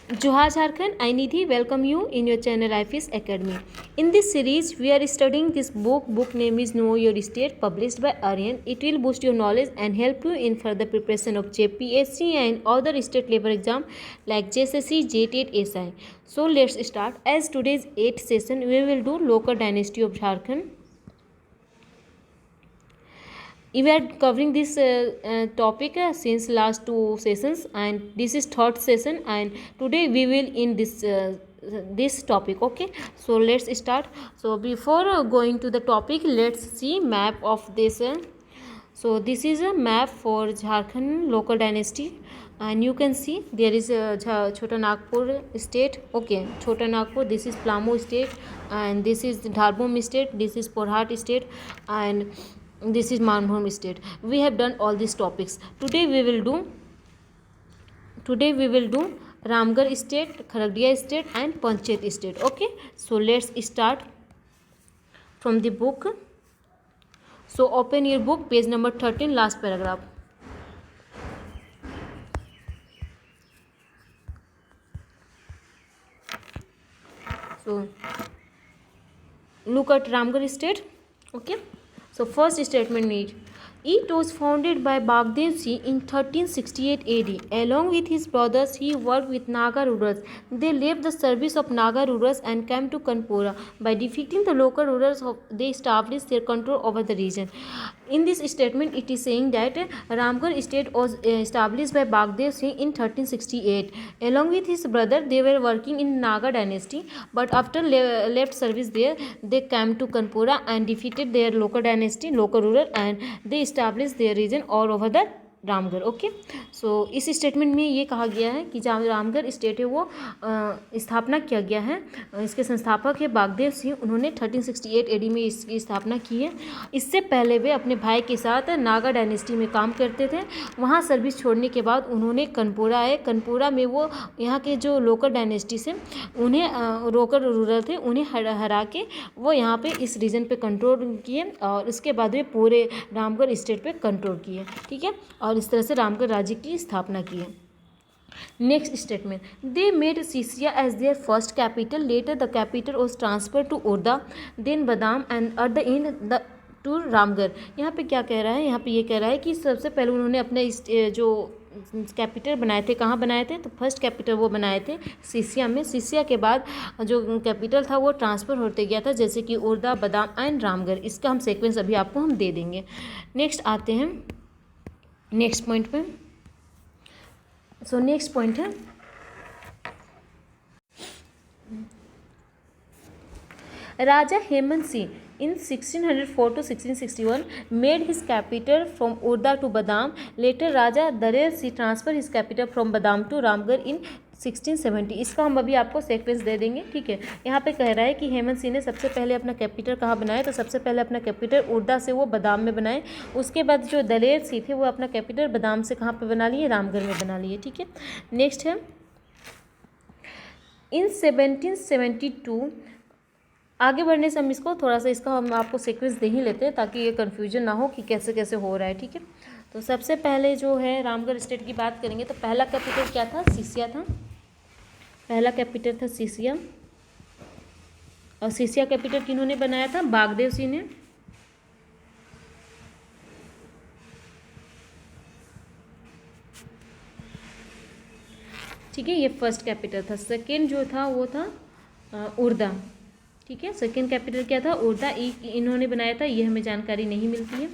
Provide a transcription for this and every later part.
Johar Jharkhand, I Nidhi welcome you in your channel IFIS Academy. In this series, we are studying this book. Book name is Know Your State, published by Aryan. It will boost your knowledge and help you in further preparation of JPSC and other state level exam like JSSC, JTET, SI. So let's start. As today's 8th session, we will do local dynasty of Jharkhand. We are covering this topic since last 2 sessions, and this is third session, and today we will in this topic. Okay, so let's start. So before going to the topic, let's see map of this. So this is a map for Jharkhand local dynasty, and you can see there is a Chota Nagpur state. Okay, Chota Nagpur, this is Palamo state, and this is Dharbhum state, this is Porhat state, and this is Manbhum state. We have done all these topics. Today we will do Ramgarh state, Kharagdiya state, and Panchayat state. Okay, so let's start from the book. So open your book, page number 13, last paragraph. So look at Ramgarh state. Okay, so first statement need. It was founded by Bagdev Singh in 1368 AD. Along with his brothers, he worked with Naga rulers. They left the service of Naga rulers and came to Kanpura. By defeating the local rulers, they established their control over the region. In this statement, it is saying that Ramgarh state was established by Bagdev Singh in 1368. Along with his brother, they were working in Naga dynasty, but after left service there, they came to Kanpura and defeated their local dynasty, local ruler, and they established their region all over the Ramgarh. Okay, so इस statement में ये कहा गया है कि जहाँ Ramgarh state है वो स्थापना किया गया है. इसके संस्थापक है बागदेव सिंह. उन्होंने 1368 एडी में इसकी स्थापना की है. इससे पहले वे अपने भाई के साथ नागा डायनेस्टी में काम करते थे. वहाँ सर्विस छोड़ने के बाद उन्होंने कनपुरा आए. कनपुरा में वो यहाँ के जो लोकल डायनेस्टी से उन्हें लोकल रूरल थे उन्हें हरा के वो यहाँ पे इस रीजन पे कंट्रोल किए, और उसके बाद वे पूरे रामगढ़ स्टेट पे कंट्रोल किए. ठीक है, और इस तरह से रामगढ़ राज्य की स्थापना की है. Next statement, they made Sisia as their first capital. Later the capital was transfer to Orda, then Badam, and at the end the to Ramgarh. यहाँ पे क्या कह रहा है, यहाँ पे ये कह रहा है कि सबसे पहले उन्होंने अपने जो कैपिटल बनाए थे, कहाँ बनाए थे, तो फर्स्ट कैपिटल वो बनाए थे सीसिया में. सीसिया के बाद जो कैपिटल था वो ट्रांसफ़र होते गया था, जैसे कि ओरदा, बादाम एंड रामगढ़. इसका हम सीक्वेंस अभी आपको हम दे देंगे. नेक्स्ट आते हैं नेक्स्ट पॉइंट पे. सो नेक्स्ट पॉइंट है राजा Hemant Singh in 1604 to 1661 made his capital from Urda to Badam. Later Raja Darer Singh transferred his capital from Badam to Ramgarh in 1670. इसका हम अभी आपको सीक्वेंस दे देंगे. ठीक है, यहाँ पे कह रहा है कि हेमंत सिंह ने सबसे पहले अपना कैपिटल कहाँ बनाया, तो सबसे पहले अपना कैपिटल उर्दा से वो बादाम में बनाए. उसके बाद जो दलेर सिंह थे वो अपना कैपिटल बादाम से कहाँ पे बना लिए, रामगढ़ में बना लिए. ठीक है, नेक्स्ट है इन 1772. आगे बढ़ने से हम इसको थोड़ा सा इसका हम आपको सीक्वेंस दे ही लेते हैं ताकि ये कन्फ्यूजन ना हो कि कैसे कैसे हो रहा है. ठीक है, तो सबसे पहले जो है रामगढ़ स्टेट की बात करेंगे तो पहला कैपिटल क्या था, सीसिया था. पहला कैपिटल था सीसिया, और सीसिया कैपिटल किन्होंने बनाया था, बागदेव सिंह ने. ठीक है, ये फर्स्ट कैपिटल था. सेकेंड जो था वो था उर्दा. ठीक है, सेकेंड कैपिटल क्या था, उर्दा. इन्होंने बनाया था, ये हमें जानकारी नहीं मिलती है.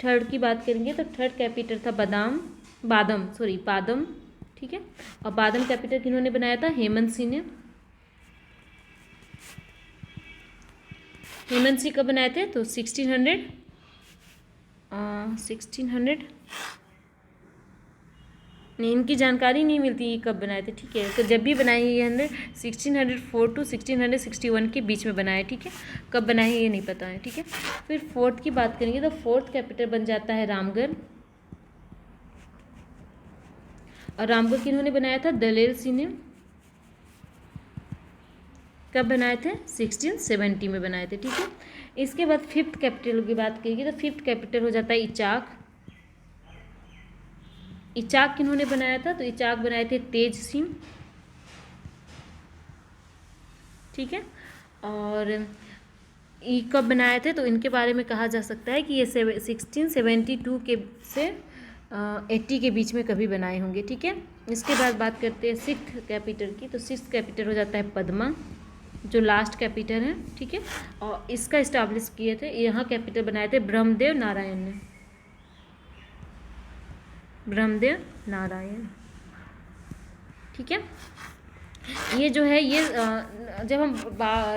थर्ड की बात करेंगे तो थर्ड कैपिटल था बादम. ठीक है, और बादम कैपिटल किन्होंने बनाया था, हेमंत सिंह ने. हेमंत सिंह कब बनाए थे, तो 1600 नहीं, इनकी जानकारी नहीं मिलती ये कब बनाए थे. ठीक है, तो जब भी बनाए ये 1604 to 1661 के बीच में बनाए. ठीक है, कब बनाए ये नहीं पता है. ठीक है, फिर फोर्थ की बात करेंगे तो फोर्थ कैपिटल बन जाता है रामगढ़, और रामगढ़ किन्होंने बनाया था, दलेर सिंह ने. कब बनाए थे, 1670 में बनाए थे. ठीक है, इसके बाद फिफ्थ कैपिटल की बात करेंगे तो फिफ्थ कैपिटल हो जाता है इचाक. इचाक किन्होंने बनाया था, तो इचाक बनाए थे तेज सिंह. ठीक है। और ये कब बनाए थे, तो इनके बारे में कहा जा सकता है कि ये 1672 के से 80 के बीच में कभी बनाए होंगे। ठीक है। इसके बाद बात करते हैं सिक्स्थ कैपिटल की। तो सिक्स्थ कैपिटल हो जाता है पद्मा, जो लास्ट कैपिटल है। ठीक है। और इसका इस्टेब्लिश किए थे, यहाँ कैपिटल बनाए थे ब्रह्मदेव नारायण ने, ब्रह्मदेव नारायण। ठीक है। ये जो है ये जब हम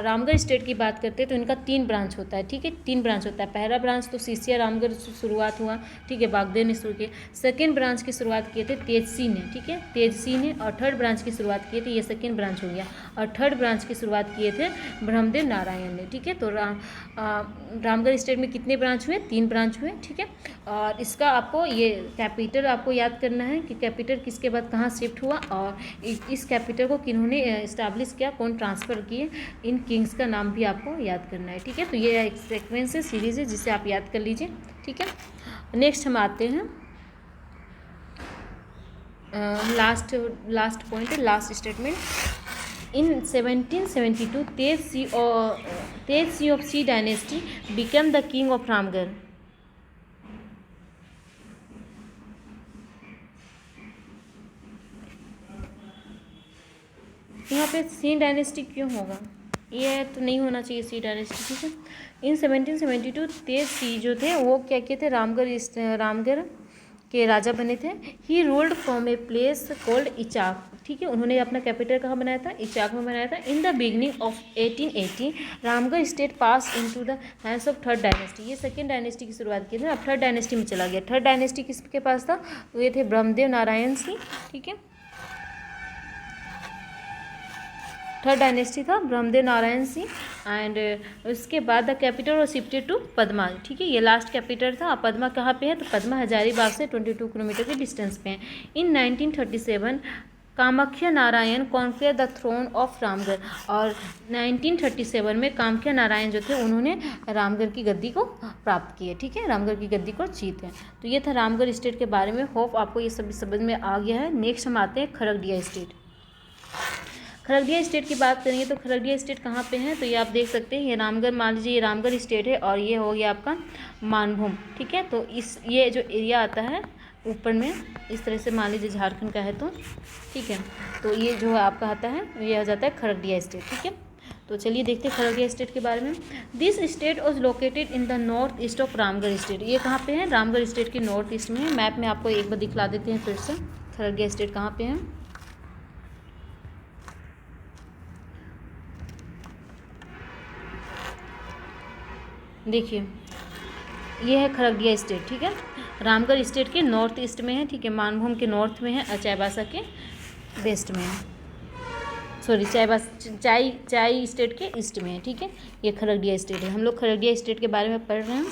रामगढ़ स्टेट की बात करते हैं तो इनका 3 ब्रांच होता है। ठीक है, 3 ब्रांच होता है। पहला ब्रांच तो सीसिया रामगढ़ से शुरुआत हुआ। ठीक है, बागदेव ने शुरू किया। सेकेंड ब्रांच की शुरुआत किए थे तेज सिंह ने। ठीक है, तेज सिंह ने। और थर्ड ब्रांच की शुरुआत किए थे, ये सेकेंड ब्रांच हो गया। और थर्ड ब्रांच की शुरुआत किए थे ब्रह्मदेव नारायण ने। ठीक है, तो रामगढ़ स्टेट में कितने ब्रांच हुए? 3 ब्रांच हुए। ठीक है। और इसका आपको ये कैपिटल आपको याद करना है कि कैपिटल किसके बाद कहाँ शिफ्ट हुआ, और इस कैपिटल को किन्होंने इस्टेब्लिश किया, कौन ट्रांसफ़र किए, इन किंग्स का नाम भी आपको याद करना है। ठीक है, तो ये एक सीक्वेंस है, सीरीज है, जिसे आप याद कर लीजिए। ठीक है। नेक्स्ट हम आते हैं लास्ट पॉइंट है, लास्ट स्टेटमेंट। इन 1772 तेज सी ऑफ सी dynasty become the king of Ramgarh. यहाँ पे सी डायनेस्टी क्यों होगा? ये तो नहीं होना चाहिए सी डायनेस्टी। ठीक है। इन 1772 तेज सी जो थे वो क्या किए थे, रामगढ़ के राजा बने थे। He ruled from a place called Ichak. ठीक है, उन्होंने अपना कैपिटल कहाँ बनाया था? इचाक में बनाया था। In the beginning of 1880 Ramgarh state pass into the hands of third dynasty. ये सेकेंड डायनेस्टी की शुरुआत की थी, अब थर्ड डायनेस्टी में चला गया। थर्ड डायनेस्टी किसके पास था? ये थे ब्रह्मदेव नारायण सिंह। ठीक है, थर्ड डायनेस्टी था ब्रह्मदेव नारायण सिंह। एंड उसके बाद द कैपिटल और शिफ्टेड टू पद्मा। ठीक है, ये लास्ट कैपिटल था। पद्मा कहाँ पे है? तो पद्मा हजारीबाग से 22 किलोमीटर के डिस्टेंस पे है। In 1937 Kamakhya Narayan conquer the throne of Ramgarh. और 1937 में कामाख्या नारायण जो थे उन्होंने रामगढ़ की गद्दी को प्राप्त किया। ठीक है, रामगढ़ की गद्दी को जीते। तो ये था रामगढ़ स्टेट के बारे में। होप आपको ये सब समझ में आ गया है। नेक्स्ट हम आते हैं खरगडिया स्टेट। खरगडिया स्टेट की बात करेंगे तो खरगडिया स्टेट कहाँ पे है? तो ये आप देख सकते हैं, ये रामगढ़, मान लीजिए ये रामगढ़ स्टेट है और ये हो गया आपका मानभूम। ठीक है, तो ये जो एरिया आता है ऊपर में, इस तरह से मान लीजिए झारखंड का है तो ठीक है, तो ये जो आपका आता है ये हो जाता है खरगडिया स्टेट। ठीक है, तो चलिए देखते हैं खरगडिया स्टेट के बारे में। This state was located in the north east of Ramgarh state. ये कहाँ पे है? रामगढ़ स्टेट के नॉर्थ ईस्ट में है। मैप में आपको एक बार दिखला देते हैं फिर से, खरगडिया स्टेट कहाँ पे है। देखिए ये है खरगडिया स्टेट। ठीक है, रामगढ़ स्टेट के नॉर्थ ईस्ट में है। ठीक है, मानभूम के नॉर्थ में है और चाईबासा के वेस्ट में है। सॉरी, चाई स्टेट के ईस्ट में है। ठीक है, ये खरगडिया स्टेट है। हम लोग खरगडिया स्टेट के बारे में पढ़ रहे हैं।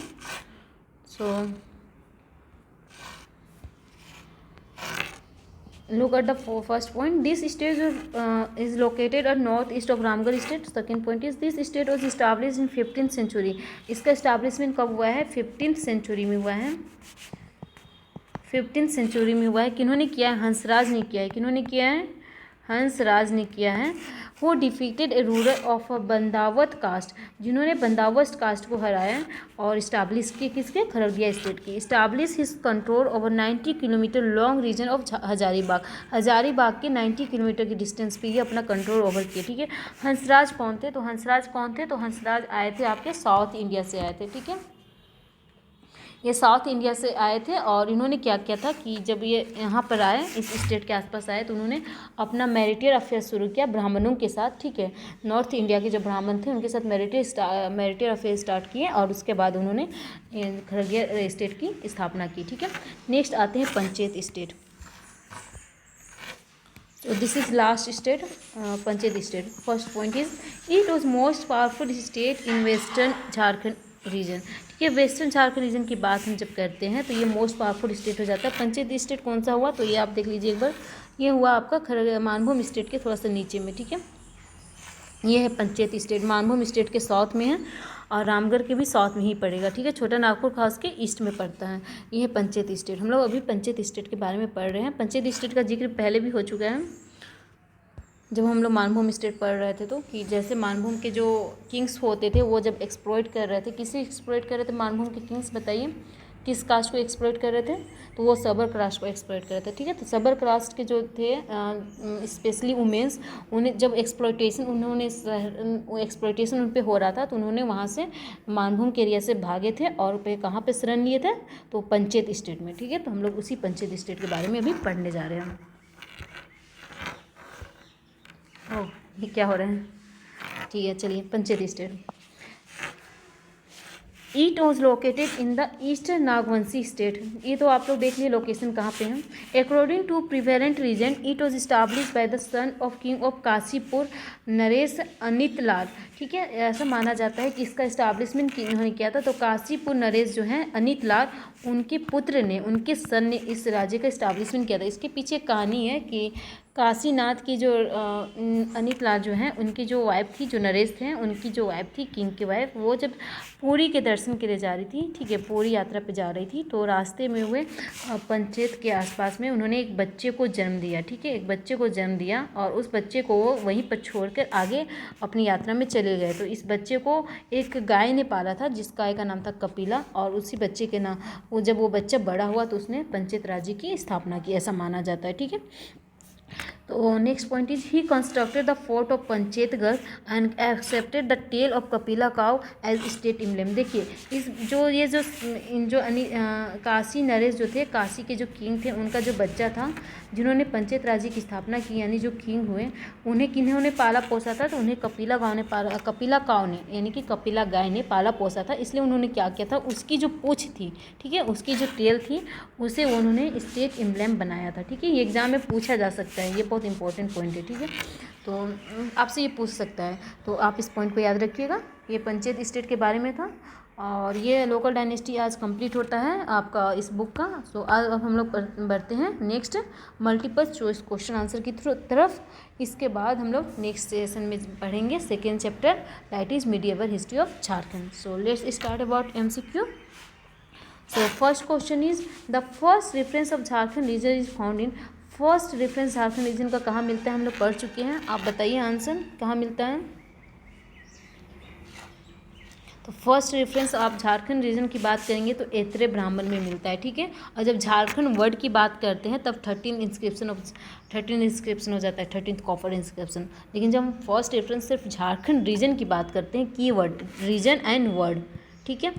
Look at the first point. This state is located at northeast of Ramgarh state. Second point is this state was established in 15th century. इसका establishment कब हुआ है? 15th century में हुआ है। 15th century में हुआ है। किन्होंने किया है? हंसराज ने किया है। किन्होंने किया है? हंसराज ने किया है। वो defeated a ruler of a Bandawat caste, जिन्होंने बंदावत कास्ट को हराया और इस्टाब्लिश किए किसके? खरगडिया स्टेट की। Establish his control over 90 kilometre long region of Hazaribagh. Hazaribagh के 90 किलोमीटर की डिस्टेंस पे ये अपना कंट्रोल ओवर किए। ठीक है, हंसराज कौन थे? तो हंसराज आए थे आपके साउथ इंडिया से आए थे। ठीक है, ये साउथ इंडिया से आए थे और इन्होंने क्या किया था कि जब ये यहाँ पर आए, इस स्टेट के आसपास आए, तो उन्होंने अपना मैरिटियर अफेयर शुरू किया ब्राह्मणों के साथ। ठीक है, नॉर्थ इंडिया के जो ब्राह्मण थे उनके साथ मैरिटियर अफेयर स्टार्ट किए और उसके बाद उन्होंने खरगडिया स्टेट की स्थापना की। ठीक है, नेक्स्ट आते हैं panchayat state. So this is last state, panchayat state. First point is it was most powerful state in western Jharkhand region. ठीक है, वेस्टर्न झारखंड रीजन की बात हम जब करते हैं तो ये मोस्ट पावरफुल स्टेट हो जाता है. पंचायत स्टेट कौन सा हुआ? तो ये आप देख लीजिए एक बार, ये हुआ आपका मानभूम स्टेट के थोड़ा सा नीचे में. ठीक है, ये है पंचायत स्टेट. मानभूम स्टेट के साउथ में है और रामगढ़ के भी साउथ में ही पड़ेगा. ठीक है, छोटा नागपुर खास के ईस्ट में पड़ता है. ये है पंचायत स्टेट. हम लोग अभी पंचायत स्टेट के बारे में पढ़ रहे हैं. पंचायत स्टेट का जिक्र पहले भी हो चुका है. जब हम लोग मानभूम स्टेट पढ़ रहे थे तो कि जैसे मानभूम के जो किंग्स होते थे वो जब एक्सप्लॉइट कर रहे थे, किसे एक्सप्लॉइट कर रहे थे मानभूम के किंग्स, बताइए किस कास्ट को एक्सप्लॉइट कर रहे थे? तो वो सबर कास्ट को एक्सप्लॉइट कर रहे थे, ठीक है। तो सबर कास्ट के जो थे स्पेशली वुमेंस, उन्हें जब एक्सप्लॉइटेशन एक्सप्लॉइटेशन उन पर हो रहा था तो उन्होंने वहाँ से मानभूम के एरिया से भागे थे और पे कहाँ पे शरण लिए थे? तो पंचेत स्टेट में, ठीक है। तो हम लोग उसी पंचेत स्टेट के बारे में अभी पढ़ने जा रहे हैं। ओह, ये क्या हो रहा है? ठीक है, चलिए। Panchet state, eat was located in the eastern Nagvanshi state. ये तो आप लोग देख लिए लोकेशन कहाँ पे है। According to prevalent region it was establish by the son of king of Kashipur Naresh Anitlal, ठीक है। ऐसा माना जाता है कि इसका इस्टाब्लिशमेंट इन्होंने किया था। तो काशीपुर नरेश जो हैं अनितलाल, उनके पुत्र ने, उनके सन ने इस राज्य का इस्टाब्लिशमेंट किया था। इसके पीछे कहानी है कि काशीनाथ की जो अनितलाल जो हैं उनकी जो वाइफ थी, जो नरेश थे उनकी जो वाइफ थी किंग की वाइफ, वो जब पुरी के दर्शन के लिए जा रही थी, ठीक है, पुरी यात्रा पे जा रही थी, तो रास्ते में हुए पंचेत के आसपास में उन्होंने एक बच्चे को जन्म दिया, ठीक है, एक बच्चे को जन्म दिया और उस बच्चे को वो वहीं पर छोड़कर आगे अपनी यात्रा में चले गए। तो इस बच्चे को एक गाय ने पाला था, जिस गाय का नाम था कपिला, और उसी बच्चे के नाम वो जब वो बच्चा बड़ा हुआ तो उसने पंचेत राज्य की स्थापना की, ऐसा माना जाता है, ठीक है। तो next point is he constructed the fort of Panchetgarh and accepted the tale of Kapila cow as state emblem. देखिए इस जो ये जो इन जो काशी नरेश जो थे, काशी के जो किंग थे, उनका जो बच्चा था जिन्होंने पंचेत राज्य की स्थापना की, यानी जो किंग हुए, उन्हें किन्होंने पाला पोसा था? तो उन्हें कपिला गाँव ने पाला, कपिला काउ ने यानी कि कपिला गाय ने पाला पोसा था। इसलिए उन्होंने क्या किया था, उसकी जो पूँछ थी, ठीक है, उसकी जो टेल थी, उसे उन्होंने स्टेट इम्ब्लेम बनाया था, ठीक है। ये एग्जाम में पूछा जा सकता है, ये बहुत इंपॉर्टेंट पॉइंट है, ठीक है। तो आपसे ये पूछ सकता है, तो आप इस पॉइंट को याद रखिएगा। ये पंचेत स्टेट के बारे में था और ये लोकल डायनेस्टी आज कंप्लीट होता है आपका इस बुक का। सो आज अब हम लोग बढ़ते हैं next multiple choice question answer की तरफ। इसके बाद हम लोग नेक्स्ट सेशन में पढ़ेंगे second chapter, that is medieval history of Jharkhand. So let's start about MCQ। So first question is the first reference of Jharkhand region is found in, first reference Jharkhand region का कहाँ मिलता है? हम लोग पढ़ चुके हैं, आप बताइए आंसर कहाँ मिलता है। तो फर्स्ट रेफरेंस आप झारखंड रीजन की बात करेंगे तो ऐत्रेय ब्राह्मण में मिलता है, ठीक है। और जब झारखंड वर्ड की बात करते हैं तब 13 इंस्क्रिप्शन हो जाता है, 13th कॉपर इंस्क्रिप्शन। लेकिन जब हम फर्स्ट रेफरेंस सिर्फ झारखंड रीजन की बात करते हैं, की वर्ड रीजन एंड वर्ड, ठीक है।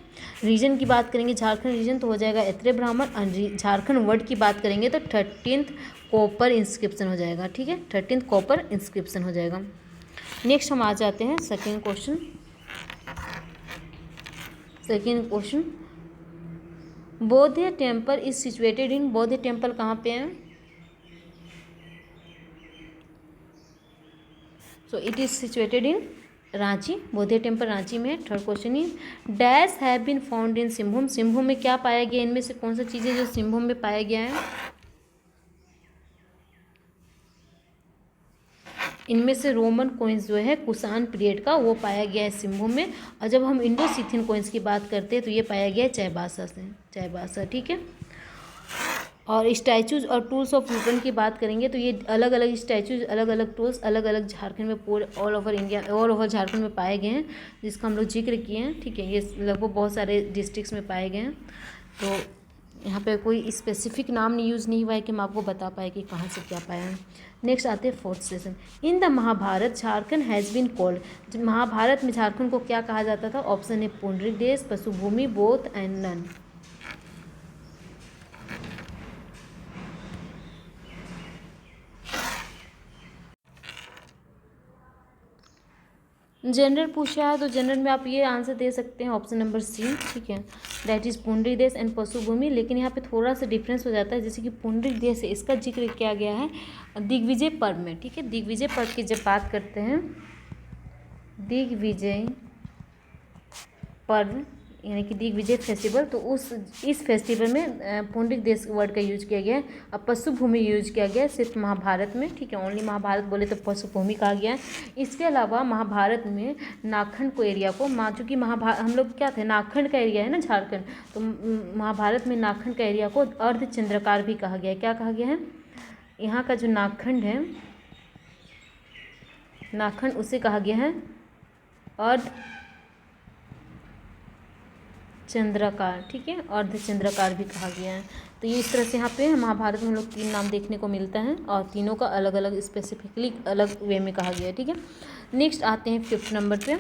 रीजन की बात करेंगे झारखंड रीजन तो हो जाएगा ऐत्रेय ब्राह्मण, और झारखंड वर्ड की बात करेंगे तो 13th कॉपर इंस्क्रिप्शन हो जाएगा, ठीक है, 13th कॉपर इंस्क्रिप्शन हो जाएगा। नेक्स्ट हम आ जाते हैं सेकेंड क्वेश्चन। सेकेंड क्वेश्चन, बौद्ध टेम्पल इज सिचुएटेड इन, बौद्ध टेम्पल कहाँ पे है? So it is situated in Ranchi, बौद्ध टेम्पल रांची में है। Third question is dash have been found in Singhbhum, Singhbhum में क्या पाया गया? इनमें से कौन सा चीज़ है जो सिंहभूम में पाया गया है? इनमें से रोमन कॉइन्स जो है कुषाण पीरियड का वो पाया गया है सिंहभूम में। और जब हम इंडो सिथियन कॉइन्स की बात करते हैं तो ये पाया गया है चाईबासा से, चाईबासा, ठीक है। और स्टैचूज और टूल्स ऑफ लुटन की बात करेंगे तो ये अलग अलग स्टैचूज, अलग अलग टूल्स अलग अलग झारखंड में पूरे all over India, all over Jharkhand में पाए गए हैं, जिसका हम लोग जिक्र किए हैं, ठीक है। ये लगभग बहुत सारे डिस्ट्रिक्ट्स में पाए गए हैं। तो यहाँ पे कोई स्पेसिफिक नाम नहीं यूज़ नहीं हुआ है कि हम आपको बता पाए कि कहाँ से क्या पाया है। नेक्स्ट आते हैं fourth session. In the Mahabharata Jharkhand has been called, Mahabharata में झारखंड को क्या कहा जाता था? ऑप्शन है पुंडरीक देश, पशुभूमि, बोथ एंड नन। जनरल पूछा है तो जनरल में आप ये आंसर दे सकते हैं ऑप्शन नंबर सी, ठीक है, दैट इज पुंडरीक देश एंड पशुभूमि। लेकिन यहाँ पे थोड़ा सा डिफरेंस हो जाता है, जैसे कि पुंडरीक देश है, इसका जिक्र किया गया है दिग्विजय पर्व में, ठीक है। दिग्विजय पर्व की जब बात करते हैं, दिग्विजय पर्व यानी कि दिग्विजय फेस्टिवल, तो इस फेस्टिवल में पुंडरीक देश वर्ड का यूज किया गया है। अब पशुभूमि यूज किया गया है सिर्फ महाभारत में, ठीक है, ओनली महाभारत बोले तो पशुभूमि कहा गया है। इसके अलावा महाभारत में नाखंड को एरिया को, चूँकि हम लोग क्या थे, नाखंड का एरिया है ना झारखंड, तो महाभारत में नाखंड का एरिया को अर्धचंद्राकार भी कहा गया है। क्या कहा गया है? यहाँ का जो नाखंड है, नाखंड उसे कहा गया है अर्ध चंद्राकार, ठीक है, अर्धचंद्राकार भी कहा गया है। तो ये इस तरह से यहाँ पे महाभारत में हम लोग 3 नाम देखने को मिलता है और तीनों का अलग अलग स्पेसिफिकली अलग वे में कहा गया है, ठीक है। नेक्स्ट आते हैं 5th नंबर पे।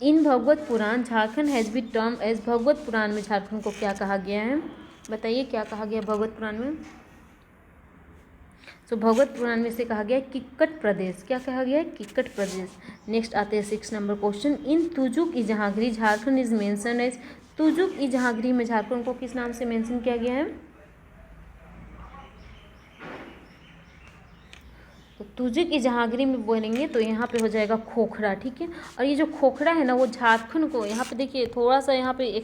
In Bhagwat Puran Jharkhand has be term as, Bhagwat Puran में झारखंड को क्या कहा गया है, बताइए क्या कहा गया भगवत पुराण में। तो भगवत पुराण में से कहा गया है किक्कट प्रदेश, क्या कहा गया है, किक्कट प्रदेश। नेक्स्ट आते हैं 6 number question. In Tuzuk e Jahangir Jharkhand is mention as, Tuzuk e Jahangir में झारखंड को किस नाम से मेंशन किया गया है। तो तुजुक ई जहांगीर में बोलेंगे तो यहाँ पे हो जाएगा खोखरा, ठीक है। और ये जो खोखरा है ना वो झारखंड को, यहाँ पे देखिए थोड़ा सा यहाँ पे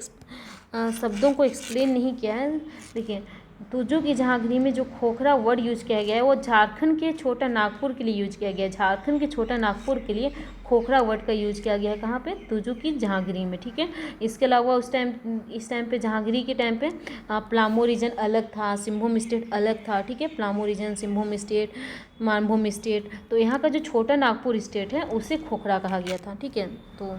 शब्दों को एक्सप्लेन नहीं किया है। देखिए तुजुक ई जहांगीर में जो खोखरा वर्ड यूज किया गया है वो झारखंड के छोटा नागपुर के लिए यूज किया गया है। झारखंड के छोटा नागपुर के लिए खोखरा वर्ड का यूज किया गया है, कहाँ पे, तुजुक ई जहांगीर में, ठीक है। इसके अलावा इस टाइम पे जहांगीर के टाइम पे प्लामो रीजन अलग था, सिंहभूम स्टेट अलग था, ठीक है। Palamu region, Singhbhum state, Manbhum state, तो यहाँ का जो छोटा नागपुर स्टेट है उसे खोखरा कहा गया था, ठीक है। तो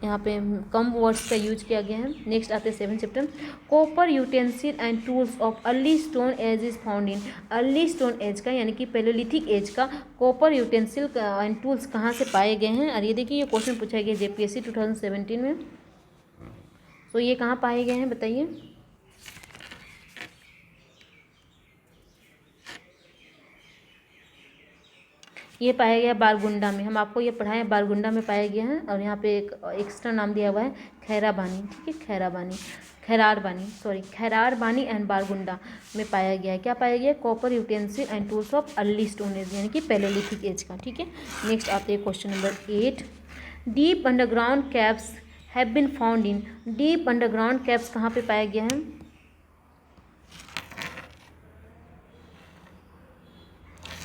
यहाँ पे कम वर्ड्स का यूज किया गया है। नेक्स्ट आते हैं 7 chapter. Copper utensil and tools of early stone age is found in, early stone age का यानी कि पैलेलिथिक एज का कॉपर यूटेंसिल एंड टूल्स कहाँ से पाए गए हैं। और ये देखिए ये क्वेश्चन पूछा गया JPSC 2017 में। तो ये कहाँ पाए गए हैं बताइए। ये पाया गया बारगुंडा में, हम आपको ये पढ़ाए बारगुंडा में पाया गया है। और यहाँ पे एक एक्स्ट्रा नाम दिया हुआ है खैराबानी, ठीक है, खैरारबानी एंड बारगुंडा में पाया गया है। क्या पाया गया, copper utensil and tools of early stone age यानी कि पैलेलिथिक एज का, ठीक है। नेक्स्ट आते हैं question number 8। Deep underground caves have been found in, deep underground caves कहाँ पे पाया गया है।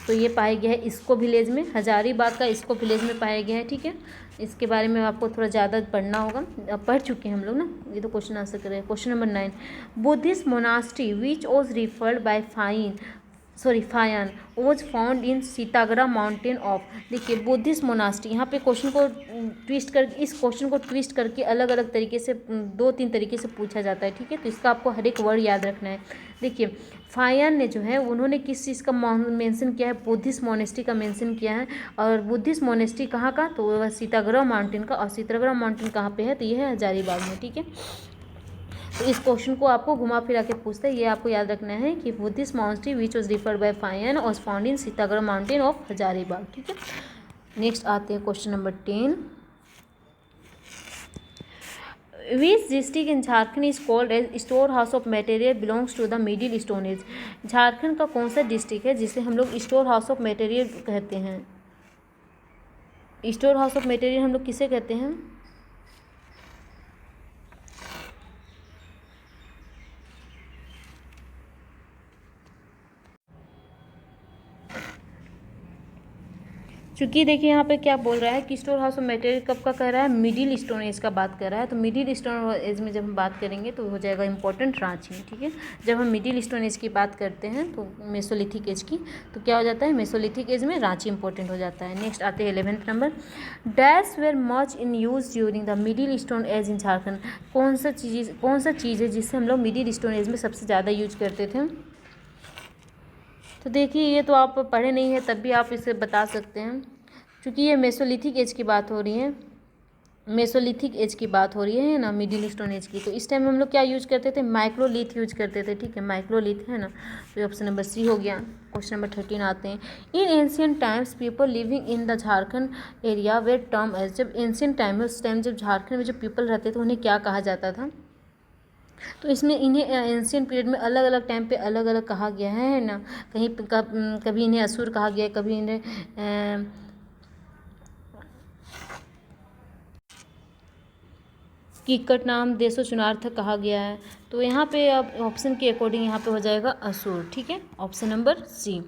तो ये पाया गया है इसको विलेज में, हजारीबाग का इसको विलेज में पाया गया है, ठीक है। इसके बारे में आपको थोड़ा ज़्यादा पढ़ना होगा, अब पढ़ चुके हैं हम लोग ना, ये तो क्वेश्चन आंसर करें। Question number 9। Buddhist monastery which was referred by Fahien was found in Sitagarh mountain of. देखिए बुद्धिस्ट मोनास्ट्री, यहाँ पे क्वेश्चन को ट्विस्ट कर, इस क्वेश्चन को ट्विस्ट करके अलग अलग तरीके से 2-3 तरीके से पूछा जाता है, ठीक है। तो इसका आपको हर एक वर्ड याद रखना है। देखिए फायन ने जो है उन्होंने किस चीज़ का मेंशन किया है, बुद्धिस्ट मोनेस्ट्री का मेंशन किया है। और बुद्धिस्ट मोनेस्ट्री कहाँ का, तो वह सीतागढ़ माउंटेन का। और सीतागढ़ माउंटेन कहाँ पे है, तो ये है हजारीबाग में, ठीक है। तो इस क्वेश्चन को आपको घुमा फिरा के पूछता है, ये आपको याद रखना है कि Buddhist monastery which was referred by Fahien was found in Sitagarh mountain of Hazaribagh, ठीक है। नेक्स्ट आते हैं question number 10। Which district in Jharkhand is called as store house of material belongs to the middle stone age. Jharkhand का कौन सा district है जिसे हम लोग स्टोर हाउस ऑफ मटेरियल कहते हैं। स्टोर हाउस ऑफ मटेरियल हम लोग किसे कहते हैं। चूँकि देखिए यहाँ पे क्या बोल रहा है कि स्टोर हाउस ऑफ मटेरियल कब का कह रहा है, मिडिल स्टोन एज का बात कर रहा है। तो मिडिल स्टोन एज में जब हम बात करेंगे तो हो जाएगा इंपॉर्टेंट रांची, ठीक है। जब हम मिडिल स्टोन एज की बात करते हैं तो मेसोलिथिक एज की, तो क्या हो जाता है, मेसोलिथिक एज में रांची इंपॉर्टेंट हो जाता है। नेक्स्ट आते हैं 11th number. Dash were much in use during the middle stone age in Jharkhand. कौन सा चीज़ है जिससे हम लोग मिडिल स्टोन एज में सबसे ज़्यादा यूज करते थे। तो देखिए ये तो आप पढ़े नहीं हैं तब भी आप इसे बता सकते हैं, क्योंकि ये मेसोलिथिक एज की बात हो रही है, मेसोलिथिक एज की बात हो रही है ना, मिडिल स्टोन एज की। तो इस टाइम हम लोग क्या यूज करते थे, माइक्रोलिथ यूज करते थे, ठीक है, माइक्रोलिथ है ना। तो ऑप्शन नंबर C हो गया। क्वेश्चन नंबर 13 आते हैं। In ancient times people living in the Jharkhand area were term as. जब एंशियंट टाइम में, उस टाइम जब झारखंड में जो पीपल रहते थे उन्हें क्या कहा जाता था। तो इसमें इन्हें एंशियंट पीरियड में अलग अलग टाइम पे अलग अलग कहा गया है ना। कहीं कभी इन्हें असुर कहा गया, कभी इन्हें किक्कट नाम देशो चुनार्थ कहा गया है। तो यहाँ पे अब ऑप्शन के अकॉर्डिंग यहाँ पे हो जाएगा असुर, ठीक है, ऑप्शन नंबर C।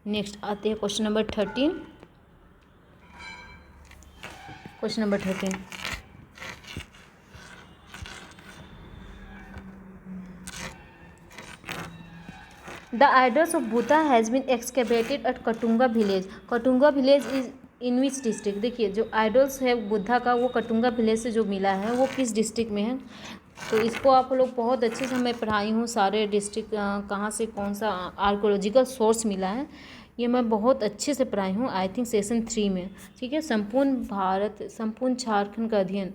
नेक्स्ट आते हैं question number 13। Question number 13। The idols of Buddha has been excavated at Katunga village. Katunga village is in which district, देखिए जो आइडल्स है बुद्धा का वो कटुंगा विलेज से जो मिला है वो किस डिस्ट्रिक्ट में है। तो इसको आप लोग बहुत अच्छे से मैं पढ़ाई हूँ, सारे डिस्ट्रिक्ट कहाँ से कौन सा आर्कोलॉजिकल सोर्स मिला है ये मैं बहुत अच्छे से पढ़ाई हूँ, आई थिंक सेशन 3 में। ठीक है, संपूर्ण झारखंड का अध्ययन,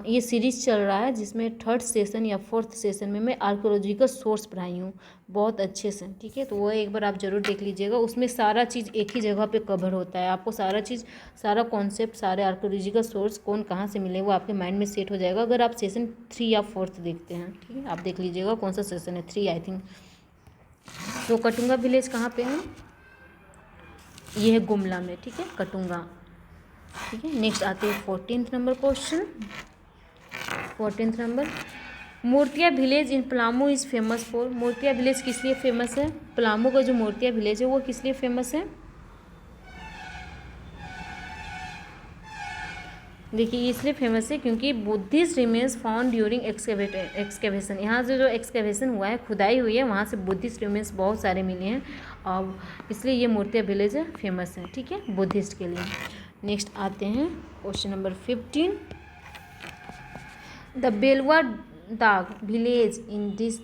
ये सीरीज चल रहा है जिसमें 3rd सेशन या 4th सेशन में मैं आर्कोलॉजिकल सोर्स पढ़ाई हूँ बहुत अच्छे से। ठीक है, तो वो एक बार आप ज़रूर देख लीजिएगा, उसमें सारा चीज़ एक ही जगह पे कवर होता है, आपको सारा चीज़, सारा कॉन्सेप्ट, सारे आर्कोलॉजिकल सोर्स कौन कहाँ से मिले वो आपके माइंड में सेट हो जाएगा अगर आप सेशन 3 या 4th देखते हैं। ठीक है, आप देख लीजिएगा कौन सा सेशन है, 3 आई थिंक। तो कटुंगा विलेज कहाँ पे है, ये है गुमला में। ठीक है, कटुंगा। ठीक है, नेक्स्ट आते हैं 14th number question. 14th number, Murtiya village in Palamu is famous for. Murtiya village किस लिए फेमस है, पलामू का जो मूर्तिया विलेज है वो किस लिए फेमस है। देखिए इसलिए फेमस है क्योंकि Buddhist remains found during excavation, यहाँ से जो एक्सकेवेशन हुआ है, खुदाई हुई है, वहाँ से बुद्धिस्ट रिमेन्स बहुत सारे मिले हैं और इसलिए ये मूर्तिया विलेज है फेमस है। ठीक है, बुद्धिस्ट के लिए। नेक्स्ट आते हैं क्वेश्चन नंबर 15। द बेलवा दाग विलेज इन दिस,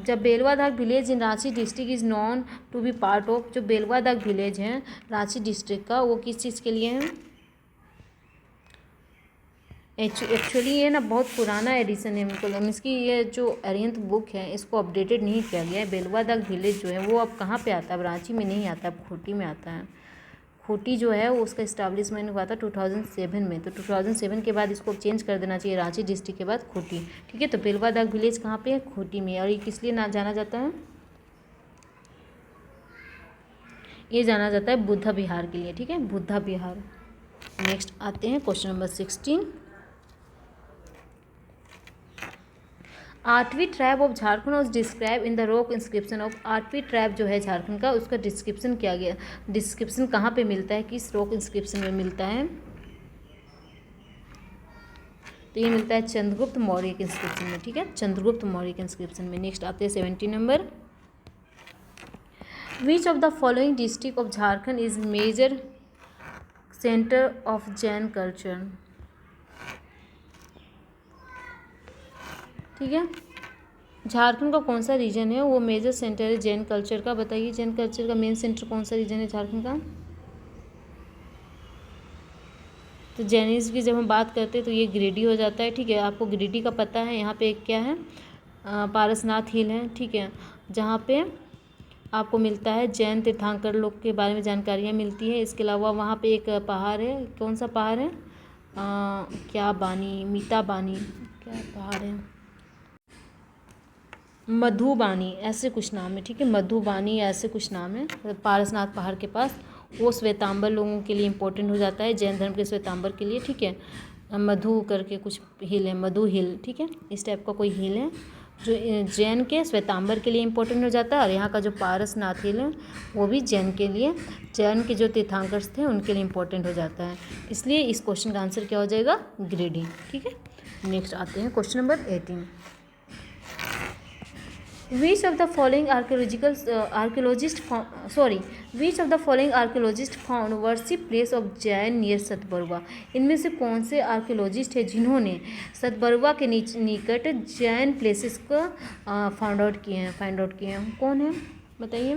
जब Belwadag village in Ranchi district is known to be part of, जो बेलवा दाग विलेज है रांची डिस्ट्रिक्ट का वो किस चीज़ के लिए है। एक्चुअली ये ना बहुत पुराना एडिशन है, मतलब इसकी ये जो अरिहंत बुक है इसको अपडेटेड नहीं किया गया है। बेलवा दाग विलेज जो है वो अब कहाँ पे आता है, अब रांची में नहीं आता, अब खूंटी में आता है। खूंटी जो है वो उसका इस्टेब्लिशमेंट हुआ था 2007 में, तो 2007 के बाद इसको चेंज कर देना चाहिए, रांची डिस्ट्रिक्ट के बाद खूंटी। ठीक है, तो बेलवा दाग विलेज कहाँ पे है, खूंटी में। और ये किस लिए ना जाना जाता है, ये जाना जाता है बुद्धा विहार के लिए। ठीक है, बुद्धा विहार। नेक्स्ट आते हैं क्वेश्चन नंबर 16। 8वीं tribe of Jharkhand was describe in the rock inscription of. 8वीं ट्राइब जो है झारखंड का उसका डिस्क्रिप्शन किया गया, डिस्क्रिप्शन कहाँ पे मिलता है, किस रॉक इंस्क्रिप्शन में मिलता है, तो ये मिलता है चंद्रगुप्त मौर्य के इंस्क्रिप्शन में। ठीक है, चंद्रगुप्त मौर्य के इंस्क्रिप्शन में। नेक्स्ट आते हैं 17 number. Which of the following district of Jharkhand is major centre of Jain culture. ठीक है, झारखंड का कौन सा रीजन है वो मेजर सेंटर है जैन कल्चर का, बताइए जैन कल्चर का मेन सेंटर कौन सा रीजन है झारखंड का। तो जैनिज्म की जब हम बात करते हैं तो ये गिरिडीह हो जाता है। ठीक है, आपको गिरिडीह का पता है, यहाँ पे एक क्या है, पारसनाथ हिल है। ठीक है, जहाँ पे आपको मिलता है जैन तीर्थंकर लोग के बारे में जानकारियाँ मिलती है। इसके अलावा वहाँ पे एक पहाड़ है, कौन सा पहाड़ है, क्या बानी, मीता बानी, क्या पहाड़ है, मधुबानी, ऐसे कुछ नाम है। ठीक है, मधुबानी ऐसे कुछ नाम है पारसनाथ पहाड़ के पास, वो श्वेतांबर लोगों के लिए इम्पोर्टेंट हो जाता है, जैन धर्म के श्वेतांबर के लिए। ठीक है, मधु करके कुछ हिल है, मधु हिल। ठीक है, इस टाइप का कोई हिल है जो जैन के श्वेतांबर के लिए इम्पोर्टेंट हो जाता है। और यहाँ का जो पारसनाथ हिल है वो भी जैन के लिए, जैन के जो तीर्थंकर थे उनके लिए इम्पोर्टेंट हो जाता है, इसलिए इस क्वेश्चन का आंसर क्या हो जाएगा, गिरिडीह। ठीक है, नेक्स्ट आते हैं question number 18। Which of the following archaeologist found worship place of Jain near Satbarwa. इनमें से कौन से आर्कियोलॉजिस्ट है जिन्होंने सतबरवा के निकट जैन प्लेसेस को फाइंड आउट किए हैं, कौन है बताइए।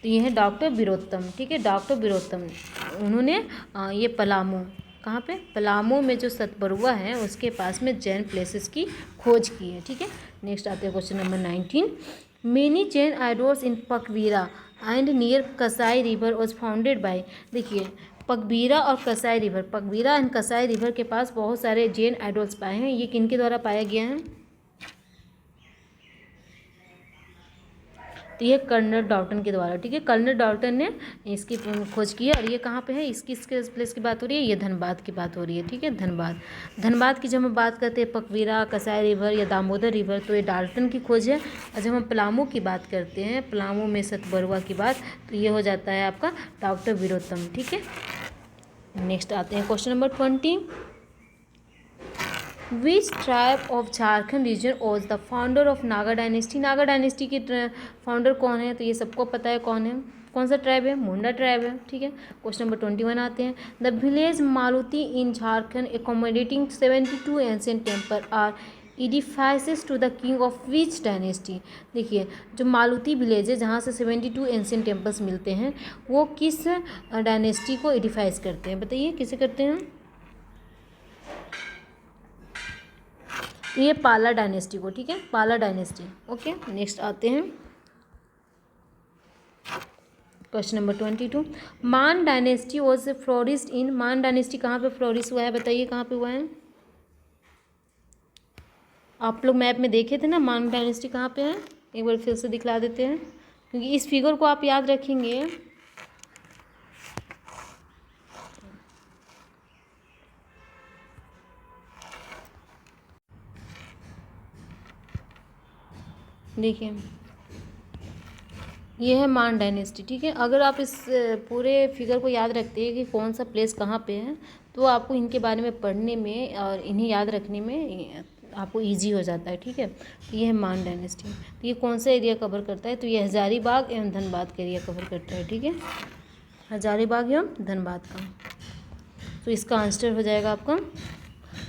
तो ये है डॉक्टर वीरोत्तम। ठीक है, डॉक्टर वीरोत्तम, उन्होंने ये पलामू, कहाँ पे, पलामू में जो सतबरवा है उसके पास में जैन प्लेसेस की खोज की है। ठीक है, नेक्स्ट आते हैं question number 19। Many Jain idols in Pakbira and near Kasai river was founded by. देखिए पकबीरा और Kasai river, Pakbira and Kasai river के पास बहुत सारे जैन आइडल्स पाए हैं, ये किनके द्वारा पाया गया है, तो ये कर्नल डॉल्टन के द्वारा। ठीक है, कर्नल डॉल्टन ने इसकी खोज की है और ये कहाँ पे है, इसकी प्लेस की बात हो रही है, ये धनबाद की बात हो रही है। ठीक है, धनबाद की जब हम बात करते हैं पकबीरा, कसाई रिवर या दामोदर रिवर, तो ये डाल्टन की खोज है। और जब हम पलामू की बात करते हैं, पलामू में सतबरवा की बात, तो ये हो जाता है आपका डॉक्टर वीरोत्तम। ठीक है, नेक्स्ट आते हैं question number 20। Which tribe of Jharkhand region was the founder of Naga dynasty. Naga dynasty के फाउंडर कौन है, तो ये सबको पता है कौन है, कौन सा ट्राइब है, मुंडा ट्राइब है। ठीक है, क्वेश्चन नंबर 21 आते हैं। The village Maluti in Jharkhand accommodating 72 ancient temple are edifices to the king of which dynasty. देखिए, जो मालुती विलेज है जहाँ से 72 एंशिएंट टेम्पल्स मिलते हैं, वो किस डायनेस्टी को एडिफाइस करते हैं, बताइए किसे करते हैं। ये पाला डायनेस्टी को, ठीक है, पाला डायनेस्टी। ओके, नेक्स्ट आते हैं क्वेश्चन नंबर 22। मान डायनेस्टी वॉज फ्लोरिस्ड इन, मान डायनेस्टी कहाँ पे फ्लोरिश हुआ है, बताइए कहाँ पे हुआ है। आप लोग मैप में देखे थे ना मान डायनेस्टी कहाँ पे है, एक बार फिर से दिखला देते हैं क्योंकि इस फिगर को आप याद रखेंगे। देखिए, ये है मान डायनेस्टी, ठीक है। अगर आप इस पूरे फिगर को याद रखते हैं कि कौन सा प्लेस कहाँ पे है, तो आपको इनके बारे में पढ़ने में और इन्हें याद रखने में आपको इजी हो जाता है, ठीक है। तो ये है मान डायनेस्टी। तो ये कौन सा एरिया कवर करता है, तो ये हजारीबाग एवं धनबाद का एरिया कवर करता है, ठीक है, हजारीबाग एवं धनबाद का। तो इसका आंसर हो जाएगा आपका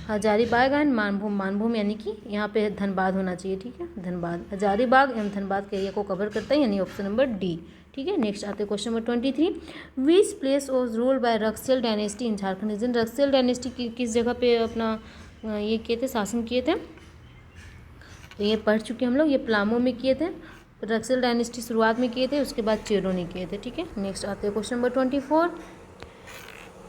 हजारीबाग एंड मानभूम, मानभूम यानी कि यहाँ पे धनबाद होना चाहिए, ठीक है, धनबाद, हजारीबाग एवं धनबाद के एरिया को कवर करता है, यानी ऑप्शन नंबर डी, ठीक है। नेक्स्ट आते हैं question number 23। Which place was ruled by Raksel dynasty in Jharkhand region. Raksel dynasty किस जगह पे अपना ये किए थे, शासन किए थे, तो ये पढ़ चुके हम लोग, ये पलामू में किए थे। रक्सेल डायनेस्टी शुरुआत में किए थे, उसके बाद चेरो ने किए थे, ठीक है। नेक्स्ट आते हैं question number 24।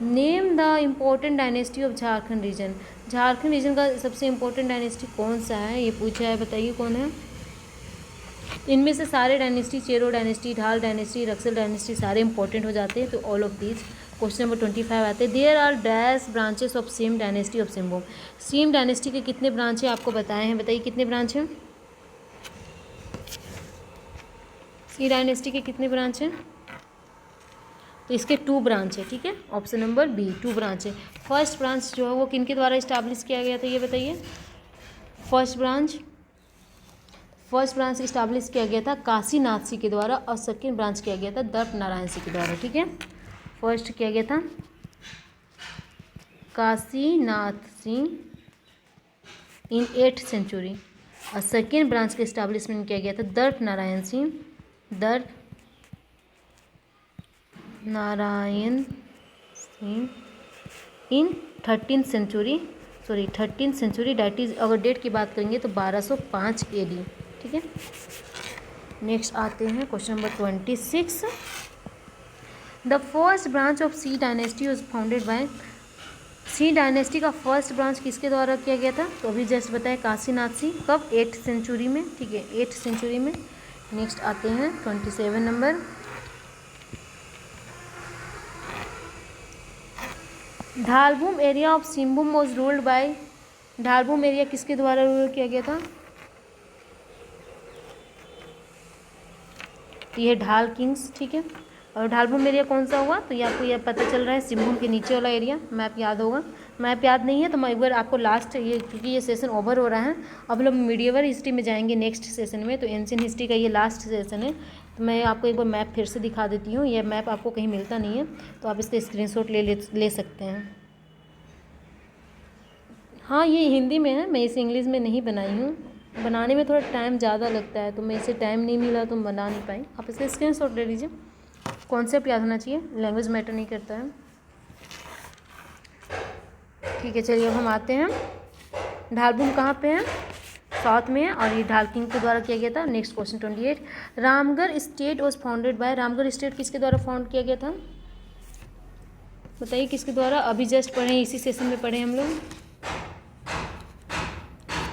Name the important dynasty of Jharkhand region. Jharkhand region का सबसे इम्पोर्टेंट डायनेस्टी कौन सा है, ये पूछा है, बताइए कौन है। इनमें से सारे dynasty, Chero dynasty, Dhal dynasty, Raksel dynasty, सारे इंपॉर्टेंट हो जाते हैं, तो all of these. Question number 25 आते हैं। There are dash branches of same dynasty of Singhbhum. Same dynasty के कितने ब्रांच हैं, आपको बताए हैं, बताइए कितने ब्रांच हैं। सी डायनेस्टी के कितने ब्रांच हैं, तो इसके 2 ब्रांच है, ठीक है, ऑप्शन नंबर बी, 2 ब्रांच है। फर्स्ट ब्रांच जो है वो किनके द्वारा इस्टेब्लिश किया गया था, ये बताइए। फर्स्ट ब्रांच इस्टेब्लिश किया गया था काशीनाथ सिंह के द्वारा, और सेकेंड ब्रांच किया गया था दर्प नारायण सिंह के द्वारा, ठीक है। फर्स्ट किया गया था काशीनाथ सिंह इन 8th सेंचुरी, और सेकेंड ब्रांच का इस्टेब्लिशमेंट किया गया था दर्प नारायण सिंह इन 13th सेंचुरी, डैट इज, अगर डेट की बात करेंगे तो 1205 AD, ठीक है। नेक्स्ट आते हैं question number 26। The first branch of सी डायनेस्टी वॉज फाउंडेड बाय, सी डायनेस्टी का फर्स्ट ब्रांच किसके द्वारा किया गया था, तो अभी जस्ट बताए काशीनाथ सिंह, कब, 8th सेंचुरी में, ठीक है, 8th सेंचुरी में। नेक्स्ट आते हैं 27 नंबर। Dhalbhum area of Singhbhum was ruled by, Dhalbhum area किसके द्वारा रूल किया गया था, तो ये ढाल किंग्स, ठीक है। और ढालभूम एरिया कौन सा हुआ, तो ये आपको यह पता चल रहा है सिम्बूम के नीचे वाला एरिया, मैप याद होगा। मैप याद नहीं है तो मैं एक बार आपको लास्ट, ये क्योंकि ये सेशन ओवर हो रहा है, अब लोग मीडिएवल हिस्ट्री में जाएंगे नेक्स्ट सेशन में, तो एंशिएंट हिस्ट्री का ये लास्ट सेशन है, तो मैं आपको एक बार मैप फिर से दिखा देती हूँ। यह मैप आपको कहीं मिलता नहीं है, तो आप इसका स्क्रीनशॉट ले सकते हैं। हाँ, ये हिंदी में है, मैं इसे इंग्लिश में नहीं बनाई हूँ, बनाने में थोड़ा टाइम ज़्यादा लगता है, तो मैं इसे टाइम नहीं मिला तो बना नहीं पाई। आप इसका स्क्रीनशॉट ले लीजिए, कॉन्सेप्ट याद होना चाहिए, लैंग्वेज मैटर नहीं करता है, ठीक है। चलिए अब हम आते हैं, ढालभूम कहाँ पे है, साउथ में है, और ये ढाल किंग के द्वारा किया गया था। Next question 28। Ramgarh state was founded bye, Ramgarh state किसके द्वारा फाउंड किया गया था, बताइए किसके द्वारा, अभी जस्ट पढ़े, इसी सेशन में पढ़े हम लोग।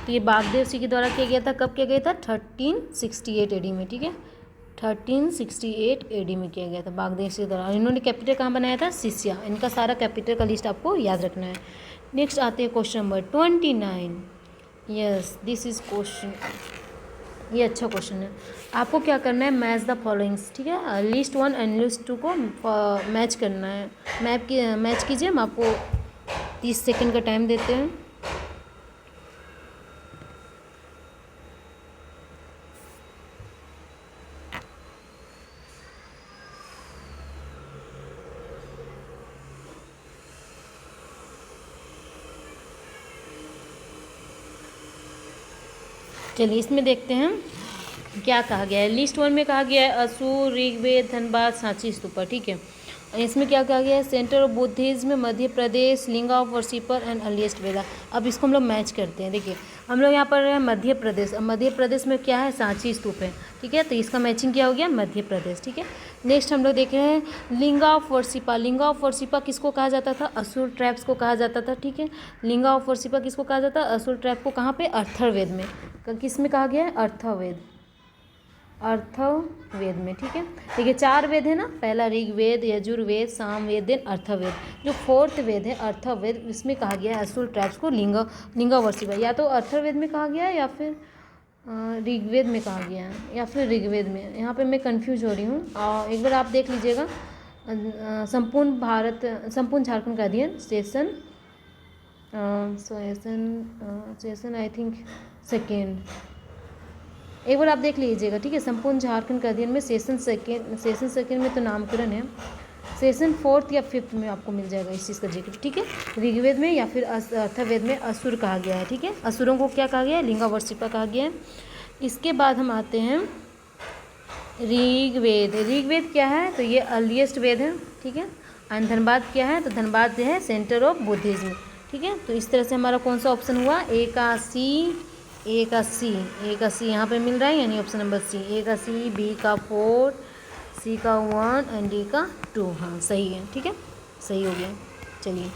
तो ये बागदेव सिंह के द्वारा किया गया था, कब किया गया था, 1368 AD में, ठीक है, 1368 AD में किया गया था बागदेव सिंह के द्वारा। इन्होंने कैपिटल कहाँ बनाया था, सिसिया। इनका सारा कैपिटल का लिस्ट आपको याद रखना है। नेक्स्ट आते हैं question number 29। Yes, this is question, ये अच्छा क्वेश्चन है। आपको क्या करना है, मैच द फॉलोइंग्स, ठीक है, लिस्ट 1 एंड लिस्ट 2 को मैच करना है। मैच कीजिए, हम आपको 30 सेकेंड का टाइम देते हैं। चलिए इसमें देखते हैं क्या कहा गया है। लिस्ट 1 में कहा गया है असुर, ऋग्वेद, धनबाद, सांची स्तूपा। ठीक है, इसमें क्या कहा गया है, centre of Buddhism Madhya Pradesh, linga of worshipper and earliest Veda. अब इसको हम लोग मैच करते हैं। देखिए हम लोग यहाँ पर है मध्य प्रदेश, अब मध्य प्रदेश में क्या है, सांची स्तूप है। ठीक है, तो इसका मैचिंग क्या हो गया, मध्य प्रदेश। ठीक है, नेक्स्ट हम लोग देख रहे हैं लिंगा ऑफ वर्शिपा। लिंगा ऑफ वर्शिपा किसको कहा जाता था, असुर ट्रैप्स को कहा जाता था। ठीक है, लिंगा ऑफ वर्शिपा किसको कहा जाता है, असुर ट्रैप को। कहाँ पे, अर्थवेद में। किस में कहा गया है, अर्थवेद, अर्थवेद में। ठीक है, देखिए 4 वेद है ना, पहला ऋग्वेद, यजुर्वेद, सामवेद, देन अर्थवेद। जो 4th वेद है अर्थवेद, इसमें कहा गया है असुर ट्राइब्स को लिंगा वर्शिपा। या तो अर्थवेद में कहा गया है या फिर ऋग्वेद में कहा गया है या फिर ऋग्वेद में। यहाँ पे मैं कंफ्यूज हो रही हूँ, एक बार आप देख लीजिएगा। संपूर्ण झारखंड का अध्ययन सेशन आई थिंक सेकेंड, एक बार आप देख लीजिएगा। ठीक है, संपूर्ण झारखंड का अध्ययन में सेशन सेकेंड में तो नामकरण है, सेशन 4th या 5th में आपको मिल जाएगा इस चीज़ का जिक्र। ठीक है, ऋग्वेद में या फिर अर्थवेद में असुर कहा गया है। ठीक है, असुरों को क्या कहा गया है, लिंगा वर्शिपा कहा गया है। इसके बाद हम आते हैं ऋग्वेद। ऋग्वेद क्या है, तो ये अर्लीस्ट वेद है। ठीक है, एंड धनबाद क्या है, तो धनबाद जो है सेंटर ऑफ बुद्धिज्म। ठीक है, तो इस तरह से हमारा कौन सा ऑप्शन हुआ, ए का सी यहाँ पे मिल रहा है, यानी ऑप्शन नंबर सी। ए का सी, बी का 4, सी का 1 एंड डी का 2। हाँ सही है। ठीक है, सही हो गया। चलिए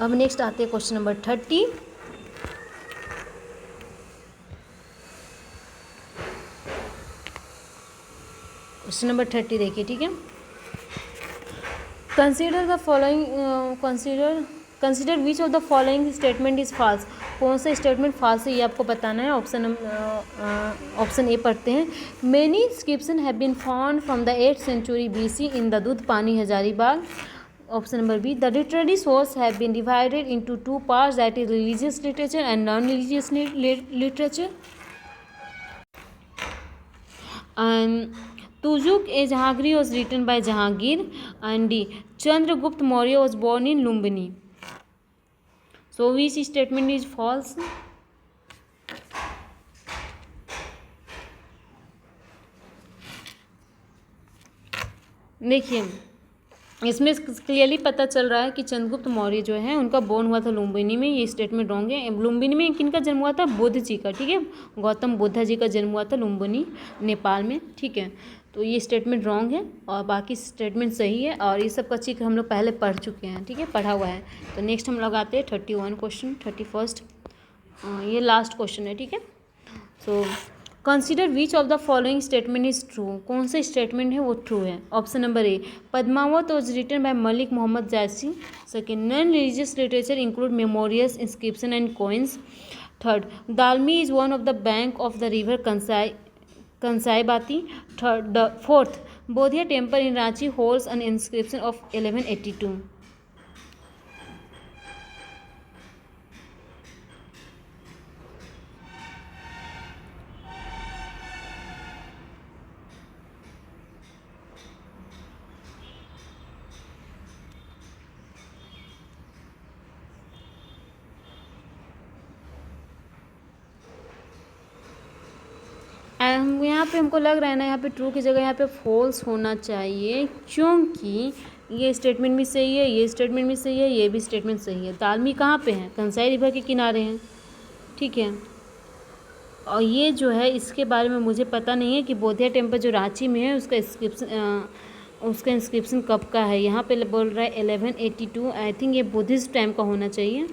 अब नेक्स्ट आते हैं क्वेश्चन नंबर 30। क्वेश्चन नंबर 30 देखिए। ठीक है, consider the following consider which of the following statement is false. कौन सा स्टेटमेंट फॉल्स है ये आपको बताना है। ऑप्शन ए पढ़ते हैं। Many inscription have been found from the 8th century BC in the Dudhpani Hazaribagh. Option number B, the literary source have been divided into 2 parts, that is religious literature and non religious literature. Tuzuk e Jahangir was written by Jahangir, and D, Chandragupta Maurya was born in Lumbini. So which statement is false? देखिए इसमें clearly पता चल रहा है कि चंद्रगुप्त मौर्य जो है उनका बोर्न हुआ था लुम्बिनी में। ये स्टेटमेंट रॉन्ग है। लुम्बिनी में किनका जन्म हुआ था, बुद्ध जी का। ठीक है, गौतम बुद्धा जी का जन्म हुआ था लुम्बिनी, नेपाल में। ठीक है, तो ये स्टेटमेंट रॉन्ग है और बाकी स्टेटमेंट सही है, और ये सब का जिक्र हम लोग पहले पढ़ चुके हैं। ठीक है, पढ़ा हुआ है। तो नेक्स्ट हम लोग आते हैं 31 क्वेश्चन, 31st, ये लास्ट क्वेश्चन है। ठीक है, so consider which of the following statement is true. कौन सा स्टेटमेंट है वो ट्रू है। Option number A, Padmavat was written by Malik Mohammad Jayasi. Second, non religious literature include memoirs, inscription and coins. Third, Dalmi is one of the bank of the river Kansaibati. Fourth, Bodhiya temple in Ranchi holds an inscription of 1182। यहाँ पे हमको लग रहा है ना, यहाँ पे true की जगह यहाँ पे फॉल्स होना चाहिए, क्योंकि ये स्टेटमेंट भी सही है, ये स्टेटमेंट भी सही है, ये भी स्टेटमेंट सही है। दालमी कहाँ पे है, कंसाई रिवर के किनारे हैं। ठीक है, और ये जो है इसके बारे में मुझे पता नहीं है कि बोधिया टेम्पल जो रांची में है उसका इंस्क्रिप्शन कब का है। यहाँ पे बोल रहा है 1182। आई थिंक ये बुद्धिस्ट टाइम का होना चाहिए।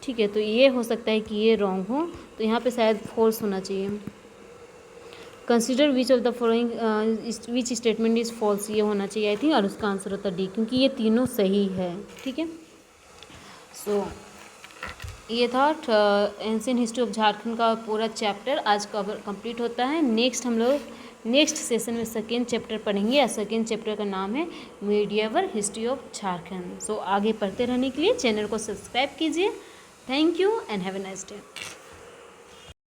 ठीक है, तो ये हो सकता है कि ये रॉन्ग हो, तो यहाँ पे शायद फॉल्स होना चाहिए। Consider which of the following which statement is false, ये होना चाहिए आई थिंक, और उसका आंसर होता डी, क्योंकि ये तीनों सही है। ठीक है, सो ये था एंशिएंट हिस्ट्री ऑफ झारखंड का पूरा चैप्टर आज कंप्लीट होता है। नेक्स्ट हम लोग नेक्स्ट सेशन में सेकेंड चैप्टर पढ़ेंगे, या सेकेंड चैप्टर का नाम है मीडिएवल हिस्ट्री ऑफ झारखंड। सो आगे पढ़ते रहने के लिए चैनल को सब्सक्राइब कीजिए। Thank you and have a nice day.